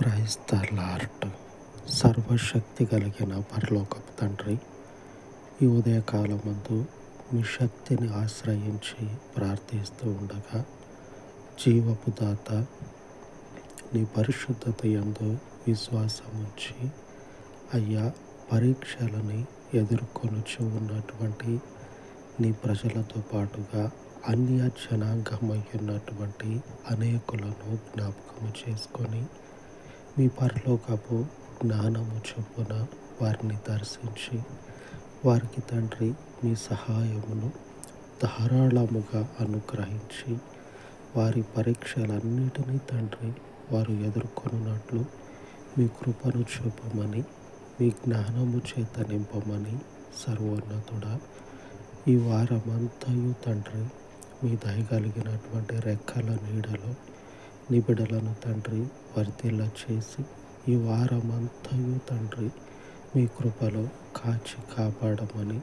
Praise the lord. సర్వశక్తి కలిగిన పరలోకపు తండ్రి, ఈ ఉదయకాలమందు మీ శక్తిని ఆశ్రయించి ప్రార్థిస్తూ ఉండగా, జీవపు దాత నీ పరిశుద్ధత యందు విశ్వాసం ఉంచి అయ్యా పరీక్షలని ఎదుర్కొనుచు ఉన్నటువంటి నీ ప్రజలతో పాటుగా అన్య జనాంగమయ్యున్నటువంటి అనేకులను జ్ఞాపకము చేసుకొని మీ పరలోకపు జ్ఞానము చొప్పున వారిని దర్శించి వారికి తండ్రి మీ సహాయమును ధారాళముగా అనుగ్రహించి వారి పరీక్షలన్నిటినీ తండ్రి వారు ఎదుర్కొనున్నట్లు మీ కృపను చూపమని, మీ జ్ఞానము చేత నింపమని సర్వోన్నతుడా, ఈ వారమంతయు తండ్రి మీ దయగలిగినటువంటి రెక్కల నీడలో నిబిడలను తండ్రి వర్ధిల్ల చేసి ఈ వారమంతయు తండ్రి మీ కృపలో కాచి కాపాడమని,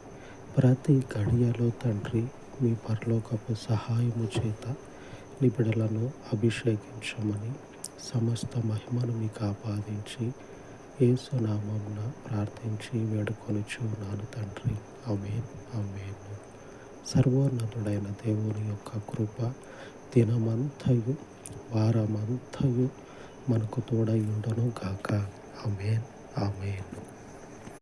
ప్రతి గడియలో తండ్రి మీ పరలోకపు సహాయము చేత నిబిడలను అభిషేకించమని సమస్త మహిమను మీకు ఆపాదించి యేసు నామమున ప్రార్థించి వేడుకొనుచున్నాను తండ్రి. ఆమేన్, ఆమేన్. సర్వోన్నతుడైన దేవుని యొక్క కృప దినమంతయు వారమంతయు మనకు తోడై ఉండును గాక. ఆమేన్, ఆమేన్.